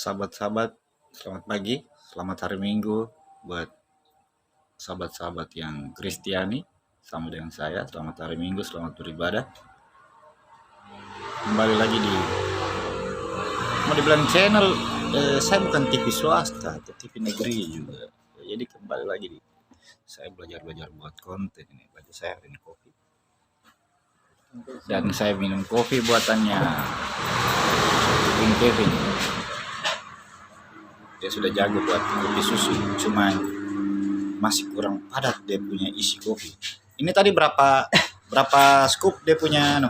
Sahabat-sahabat, selamat pagi, selamat hari Minggu buat sahabat-sahabat yang Kristiani. Sama dengan saya, selamat hari Minggu, selamat beribadah. Kembali lagi di mau dibilang channel, saya bukan TV swasta atau TV negeri juga. Jadi kembali lagi di saya belajar buat konten ini. Bagi saya hari ini kopi. Dan saya minum kopi buatannya Bung Kevin. Dia sudah jago buat kopi susu, cuman masih kurang padat dia punya isi kopi. Ini tadi berapa scoop dia punya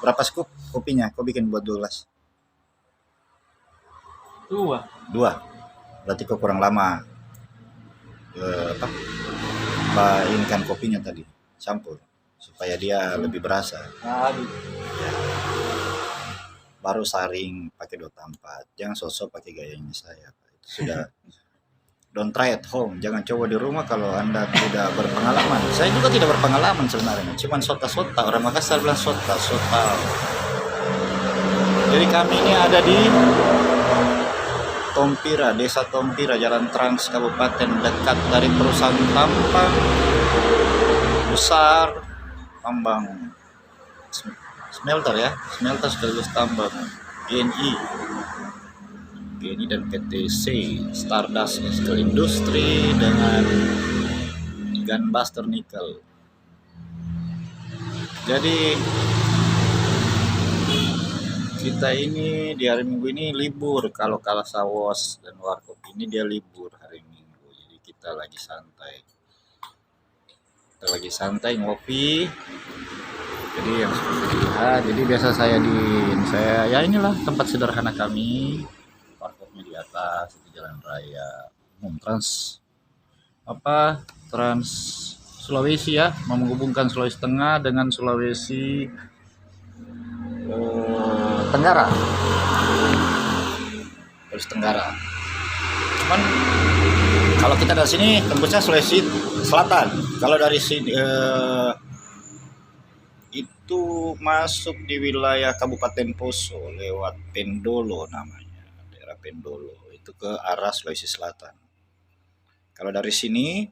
berapa scoop kopinya? Kau bikin buat 12? Dua. Berarti kau kurang lama ini kan kopinya tadi campur supaya dia lebih berasa. Baru saring pakai 2/4. Jangan sosok pakai gayanya saya. Itu sudah don't try at home. Jangan coba di rumah kalau Anda tidak berpengalaman. Saya juga tidak berpengalaman sebenarnya. Cuman sota-sota. Orang Makassar bilang sota. Jadi kami ini ada di Tompira, Desa Tompira, Jalan Trans Kabupaten, dekat dari perusahaan tambang besar, tambang smelter ya, smelter sekaligus tambang GNI dan PTC Stardust Nickel Industri dengan Gunbuster Nickel. Jadi kita ini di hari Minggu ini libur. Kalau Sawos dan Warkop ini dia libur hari Minggu. Jadi kita lagi santai ngopi. Jadi yang seperti dilihat, jadi biasa saya ya inilah tempat sederhana kami. Warkopnya di atas, itu jalan raya umum Trans Sulawesi ya, menghubungkan Sulawesi Tengah dengan Sulawesi Tenggara. Sulawesi Tenggara. Cuman kalau kita dari sini tembusnya Sulawesi Selatan. Kalau dari sini itu masuk di wilayah Kabupaten Poso lewat Pendolo namanya, daerah Pendolo itu ke arah Sulawesi Selatan. Kalau dari sini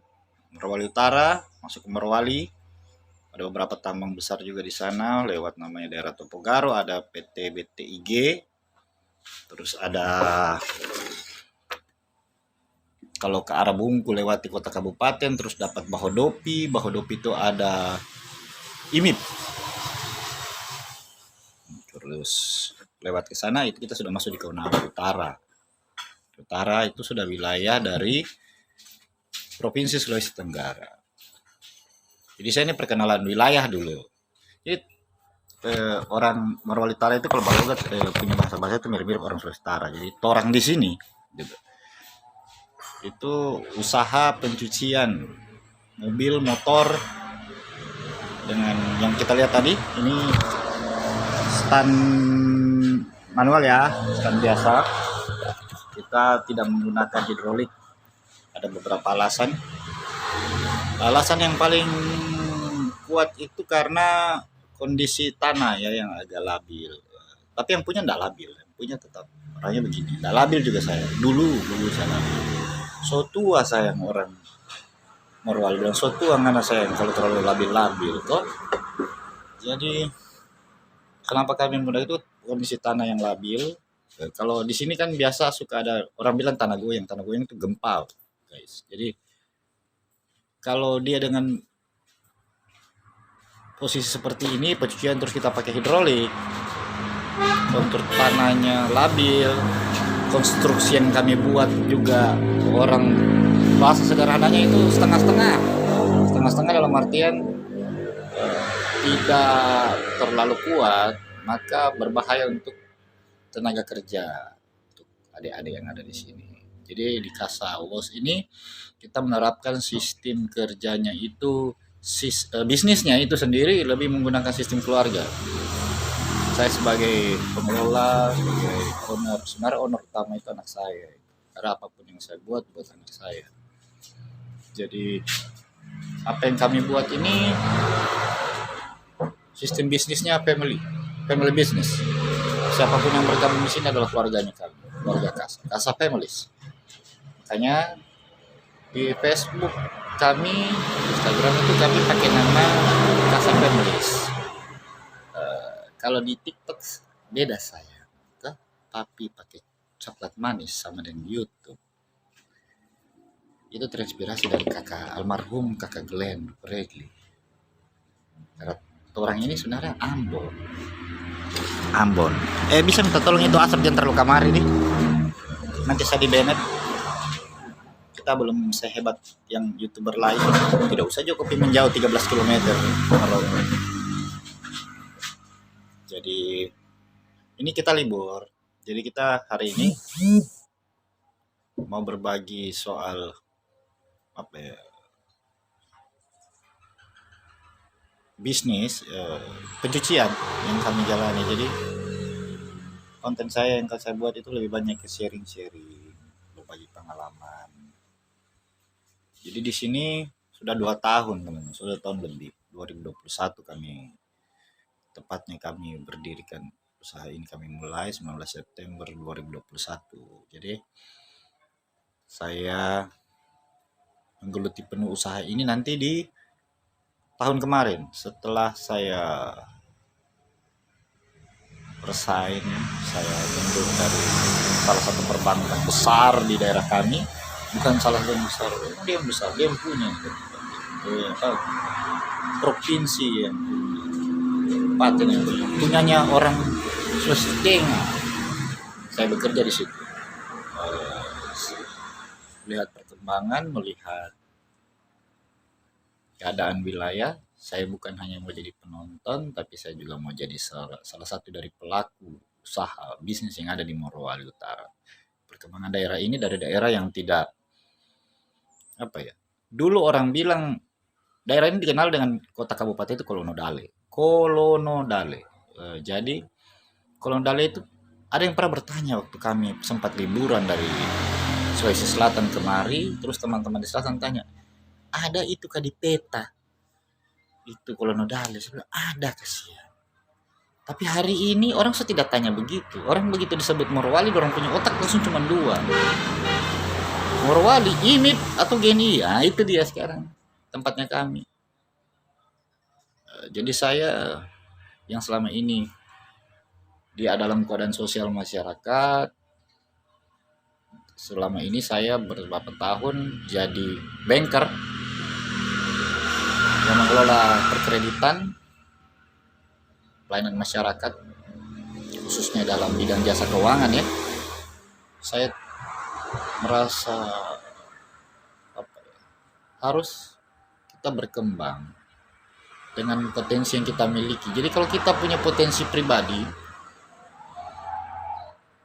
Morowali Utara masuk ke Morowali, ada beberapa tambang besar juga di sana lewat namanya daerah Topogaro, ada PT BTIG, terus ada kalau ke arah Bungku lewati kota kabupaten, terus dapat Bahodopi itu ada IMIP. Terus lewat ke sana itu kita sudah masuk di Kaunawar Utara. Utara itu sudah wilayah dari Provinsi Sulawesi Tenggara. Jadi saya ini perkenalan wilayah dulu. Jadi orang Morowali Utara itu kalau Balogat punya bahasa itu mirip-mirip orang Sulawesi Utara. Jadi orang di sini gitu. Itu usaha pencucian mobil, motor dengan yang kita lihat tadi ini stand manual ya, stand biasa. Kita tidak menggunakan hidrolik. Ada beberapa alasan. Alasan yang paling kuat itu karena kondisi tanah ya yang agak labil. Tapi yang punya enggak labil, yang punya tetap orangnya begini. Enggak labil juga saya. Dulu saya labil. So tua sayang orang Morowali bilang so tua ngana sayang kalau terlalu labil toh. Jadi kenapa kami muda itu kondisi tanah yang labil. Kalau di sini kan biasa suka ada orang bilang tanah goyang itu gempa, guys. Jadi kalau dia dengan posisi seperti ini pencucian terus kita pakai hidrolik, kontur tanahnya labil, konstruksi yang kami buat juga orang bahasa sederhananya itu setengah-setengah dalam artian tidak terlalu kuat, maka berbahaya untuk tenaga kerja untuk adik-adik yang ada di sini. Jadi di Kasawos ini kita menerapkan sistem kerjanya itu bisnisnya itu sendiri lebih menggunakan sistem keluarga. Saya sebagai pengelola, sebagai owner, sebenarnya owner utama itu anak saya. Karena apapun yang saya buat anak saya. Jadi apa yang kami buat ini sistem bisnisnya family business. siapapun yang bergabung di sini adalah keluarganya kami, keluarga Kasa Families. Makanya di Facebook kami, Instagram itu kami pakai nama Kasa Families. Kalau di TikTok beda saya, tapi pakai coklat manis sama dengan YouTube. Itu terinspirasi dari almarhum kakak Glenn Bradley. Karena orang ini sebenarnya Ambon. Bisa minta tolong itu asap jangan terlalu kamari nih. Nanti saya di banned. Kita belum sehebat yang YouTuber lain. Tidak usah Jokopi menjauh 13 km. Jadi ini kita libur. Jadi kita hari ini mau berbagi soal bisnis pencucian yang kami jalani. Jadi konten saya yang saya buat itu lebih banyak ke sharing, berbagi pengalaman. Jadi di sini sudah 2 tahun teman-teman, sudah tahun lebih. 2021 tepatnya kami berdirikan usaha ini, kami mulai 19 September 2021. Jadi saya menggeluti penuh usaha ini nanti di tahun kemarin setelah saya resign, saya mundur dari salah satu perbankan besar di daerah kami. Bukan salah satu yang besar, dia yang punya provinsi yang paten yang punyanya orang Sulawesi Tengah. Saya bekerja di situ, melihat perkembangan, melihat keadaan wilayah. Saya bukan hanya mau jadi penonton, tapi saya juga mau jadi salah satu dari pelaku usaha bisnis yang ada di Morowali Utara. Perkembangan daerah ini dari daerah yang tidak dulu orang bilang daerah ini dikenal dengan kota kabupaten itu Kolonodale. Jadi Kolonodale itu ada yang pernah bertanya waktu kami sempat liburan dari Sulawesi Selatan kemari, terus teman-teman di selatan tanya, ada itu kah di peta itu Kolonodale? Sebenarnya ada kasihan. Tapi hari ini orang tidak tanya begitu. Orang begitu disebut Morowali, orang punya otak langsung cuma 2. Morowali, IMIP atau Geni, ya itu dia sekarang tempatnya kami. Jadi saya yang selama ini dia dalam keadaan sosial masyarakat, selama ini saya beberapa tahun jadi banker yang mengelola perkreditan pelayanan masyarakat, khususnya dalam bidang jasa keuangan ya. Saya merasa harus kita berkembang dengan potensi yang kita miliki. Jadi kalau kita punya potensi pribadi,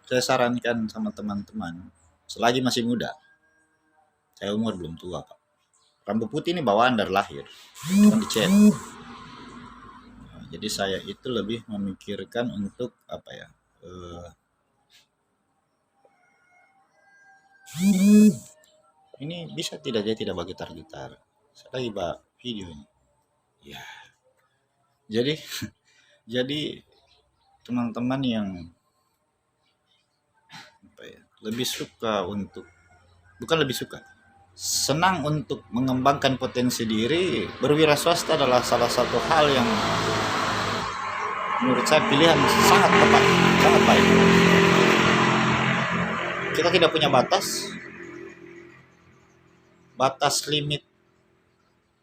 saya sarankan sama teman-teman, selagi masih muda, saya umur belum tua Pak, rambut putih ini bawaan dari lahir, bukan dicet. Jadi saya itu lebih memikirkan untuk ini bisa tidak, dia tidak bagi gitar. Saya lagi video ini. Ya. Jadi teman-teman yang lebih suka senang untuk mengembangkan potensi diri, berwira swasta adalah salah satu hal yang menurut saya pilihan sangat tepat, sangat baik. Kita tidak punya batas limit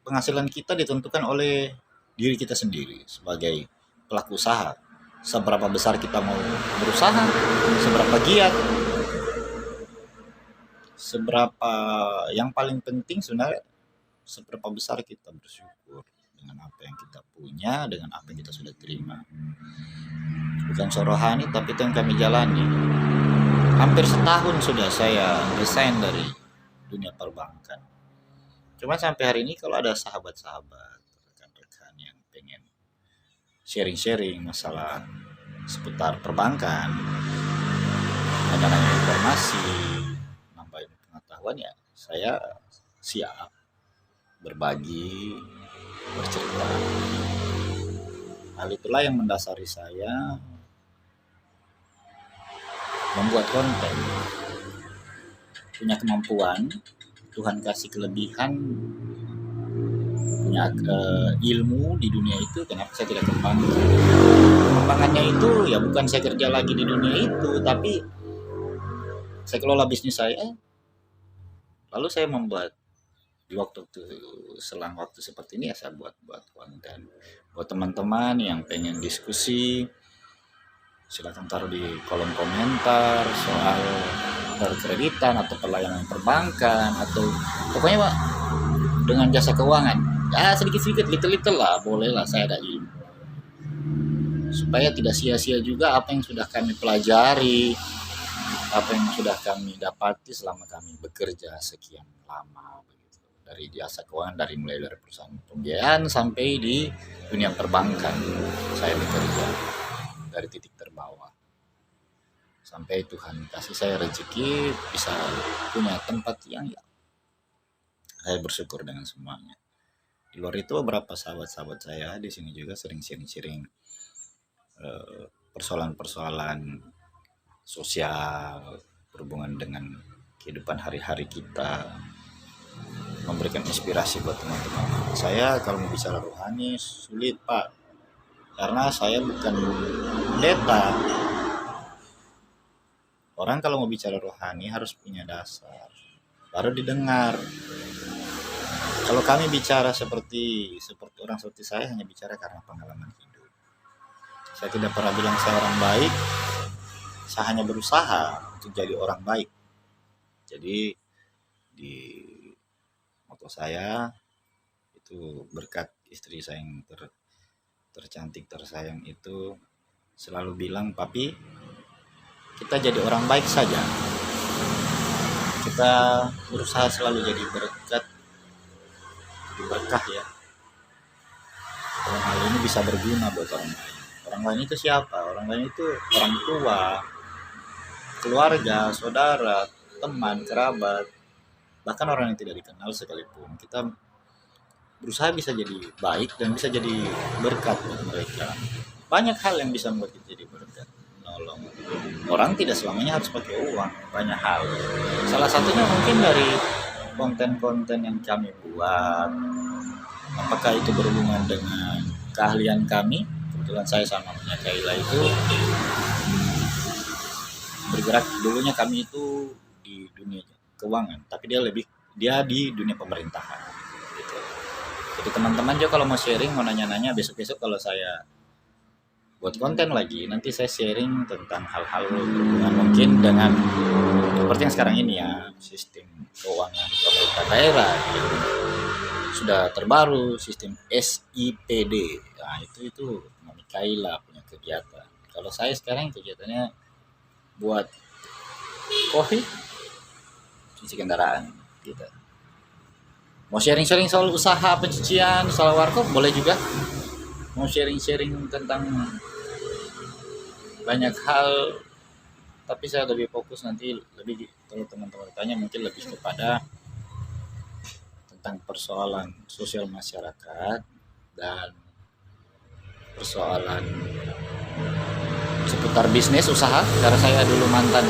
penghasilan kita ditentukan oleh diri kita sendiri sebagai pelaku usaha. Seberapa besar kita mau berusaha, seberapa giat, seberapa, yang paling penting sebenarnya seberapa besar kita bersyukur dengan apa yang kita punya, dengan apa yang kita sudah terima. Bukan sorohani, tapi itu yang kami jalani. Hampir setahun sudah saya resign dari dunia perbankan. Cuma sampai hari ini kalau ada sahabat-sahabat, rekan-rekan yang pengen sharing-sharing masalah seputar perbankan, ada informasi, nambahin pengetahuan, ya saya siap berbagi, bercerita. Hal itulah yang mendasari saya membuat konten, punya kemampuan, Tuhan kasih kelebihan, punya ilmu di dunia itu, kenapa saya tidak kembangkan? Pengembangannya itu ya bukan saya kerja lagi di dunia itu, tapi saya kelola bisnis saya, lalu saya membuat di waktu selang waktu seperti ini ya saya buat konten buat teman-teman yang pengen diskusi, silakan taruh di kolom komentar soal perkreditan atau pelayanan perbankan atau pokoknya Pak dengan jasa keuangan ya sedikit-sedikit little lah, bolehlah, saya ada ilmu supaya tidak sia-sia juga apa yang sudah kami pelajari, apa yang sudah kami dapati selama kami bekerja sekian lama begitu. Dari jasa keuangan, mulai dari perusahaan pembiayaan sampai di dunia perbankan saya bekerja dari titik terbawah sampai Tuhan kasih saya rezeki bisa punya tempat yang ya saya bersyukur dengan semuanya. Di luar itu beberapa sahabat-sahabat saya di sini juga sering sharing persoalan-persoalan sosial berhubungan dengan kehidupan hari-hari kita, memberikan inspirasi buat teman-teman. Saya kalau mau bicara rohani sulit Pak, karena saya bukan pendeta. Orang kalau mau bicara rohani harus punya dasar, baru didengar. Kalau kami bicara seperti orang seperti saya hanya bicara karena pengalaman hidup. Saya tidak pernah bilang saya orang baik, saya hanya berusaha untuk jadi orang baik. Jadi di moto saya itu berkat istri saya yang tercantik tersayang itu selalu bilang, papi kita jadi orang baik saja, kita berusaha selalu jadi berkat, jadi berkah ya, dalam hal ini bisa berguna buat orang lain. Orang lain itu siapa? Orang lain itu orang tua, keluarga, saudara, teman, kerabat, bahkan orang yang tidak dikenal sekalipun. Kita berusaha bisa jadi baik dan bisa jadi berkat buat mereka. Banyak hal yang bisa membuat kita jadi berkat, nolong orang. Tidak selamanya harus pakai uang, banyak hal. Salah satunya mungkin dari konten-konten yang kami buat, apakah itu berhubungan dengan keahlian kami. Kebetulan saya sama punya Kaila itu bergerak, dulunya kami itu di dunia keuangan, tapi dia di dunia pemerintahan gitu. Jadi teman-teman juga kalau mau sharing, mau nanya-nanya, besok-besok kalau saya buat konten lagi, nanti saya sharing tentang hal-hal berhubungan mungkin dengan seperti yang sekarang ini ya, sistem keuangan pemerintah daerah gitu. Sudah terbaru sistem SIPD. Nah, itu Mami Kaila punya kegiatan. Kalau saya sekarang kegiatannya buat kopi, cuci kendaraan gitu. Mau sharing-sharing soal usaha pencucian, soal warkop boleh juga. Mau sharing-sharing tentang banyak hal, tapi saya lebih fokus nanti, lebih kalau teman-teman tanya mungkin lebih kepada tentang persoalan sosial masyarakat dan persoalan seputar bisnis usaha, karena saya dulu mantan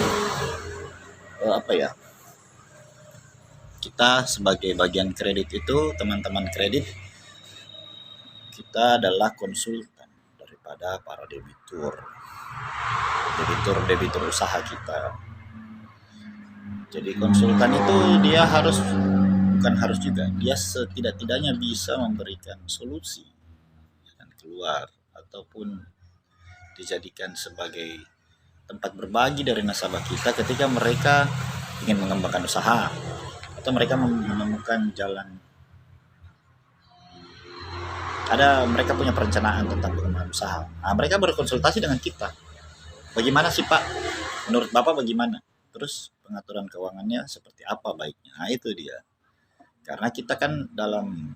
kita sebagai bagian kredit itu, teman-teman kredit kita adalah konsultan daripada para debitur usaha kita. Jadi konsultan itu dia dia setidak-tidaknya bisa memberikan solusi dan keluar, ataupun dijadikan sebagai tempat berbagi dari nasabah kita ketika mereka ingin mengembangkan usaha atau mereka menemukan jalan, mereka punya perencanaan tentang pengembangan usaha. Nah, mereka berkonsultasi dengan kita. Bagaimana sih Pak? Menurut Bapak bagaimana? Terus pengaturan keuangannya seperti apa baiknya? Nah, itu dia. Karena kita kan dalam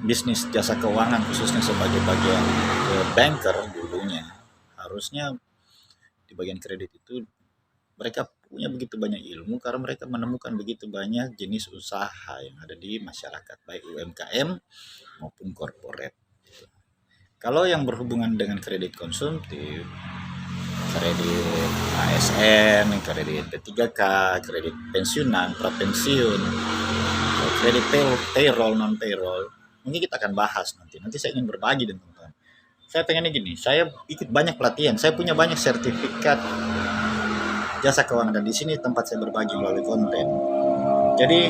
bisnis jasa keuangan, khususnya sebagai bagian banker dulunya, harusnya di bagian kredit itu mereka punya begitu banyak ilmu karena mereka menemukan begitu banyak jenis usaha yang ada di masyarakat, baik UMKM maupun korporat. Kalau yang berhubungan dengan kredit konsumtif, kredit ASN, kredit P3K, kredit pensiunan, prapensiun, kredit payroll, non payroll. Mungkin kita akan bahas nanti. Nanti saya ingin berbagi dengan teman-teman. Saya pengennya gini, saya ikut banyak pelatihan, saya punya banyak sertifikat jasa keuangan, dan di sini tempat saya berbagi melalui konten. Jadi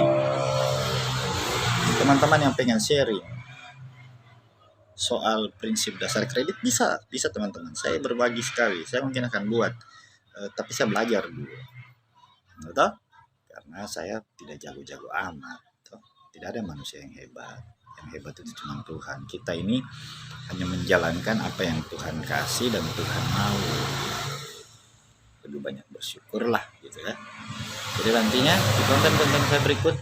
teman-teman yang pengen sharing soal prinsip dasar kredit bisa teman-teman. Saya berbagi sekali. Saya mungkin akan buat, tapi saya belajar dulu, betul? Karena saya tidak jago-jago amat. Toh. Tidak ada manusia yang hebat. Yang hebat itu cuma Tuhan. Kita ini hanya menjalankan apa yang Tuhan kasih dan Tuhan mau. Lebih banyak bersyukurlah, gitu ya. Jadi nantinya di konten-konten saya berikut,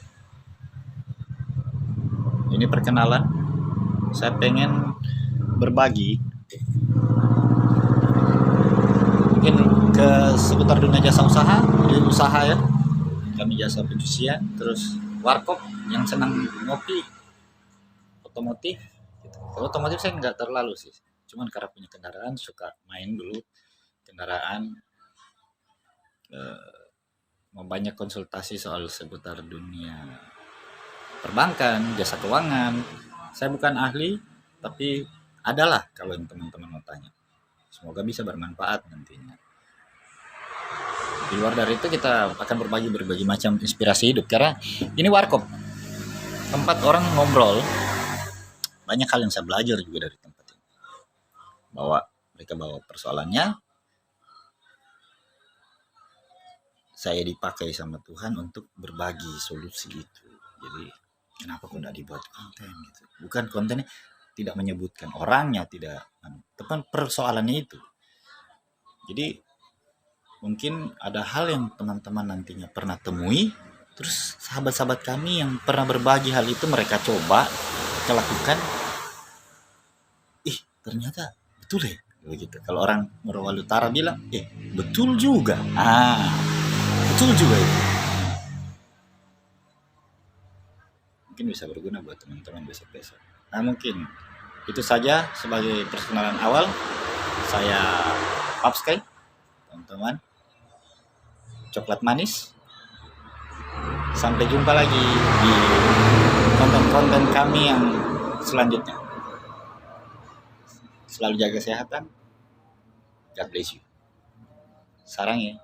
ini perkenalan, saya pengen berbagi mungkin ke seputar dunia jasa usaha, ya. Kami jasa pencucian, terus warkop yang senang ngopi, otomotif. Gitu. Kalau otomotif saya nggak terlalu sih, cuman karena punya kendaraan suka main dulu kendaraan. Mau banyak konsultasi soal seputar dunia perbankan, jasa keuangan. Saya bukan ahli, tapi adalah kalau yang teman-teman mau tanya. Semoga bisa bermanfaat nantinya. Di luar dari itu kita akan berbagi macam inspirasi hidup, karena ini warkop, tempat orang ngobrol. Banyak hal yang saya belajar juga dari tempat ini. Mereka bawa persoalannya, saya dipakai sama Tuhan untuk berbagi solusi itu. Jadi kenapa kok tidak dibuat konten gitu? Bukan kontennya tidak menyebutkan orangnya, tidak, tepan persoalannya itu. Jadi mungkin ada hal yang teman-teman nantinya pernah temui, terus sahabat-sahabat kami yang pernah berbagi hal itu mereka coba, mereka lakukan, ternyata betul ya, begitu. Kalau orang Morowali Utara bilang, betul juga. Betul juga itu. Mungkin bisa berguna buat teman-teman besok-besok. Nah, mungkin itu saja sebagai perkenalan awal. Saya Papsky, teman-teman. Coklat manis. Sampai jumpa lagi di konten-konten kami yang selanjutnya. Selalu jaga kesehatan. God bless you. Sarang ya.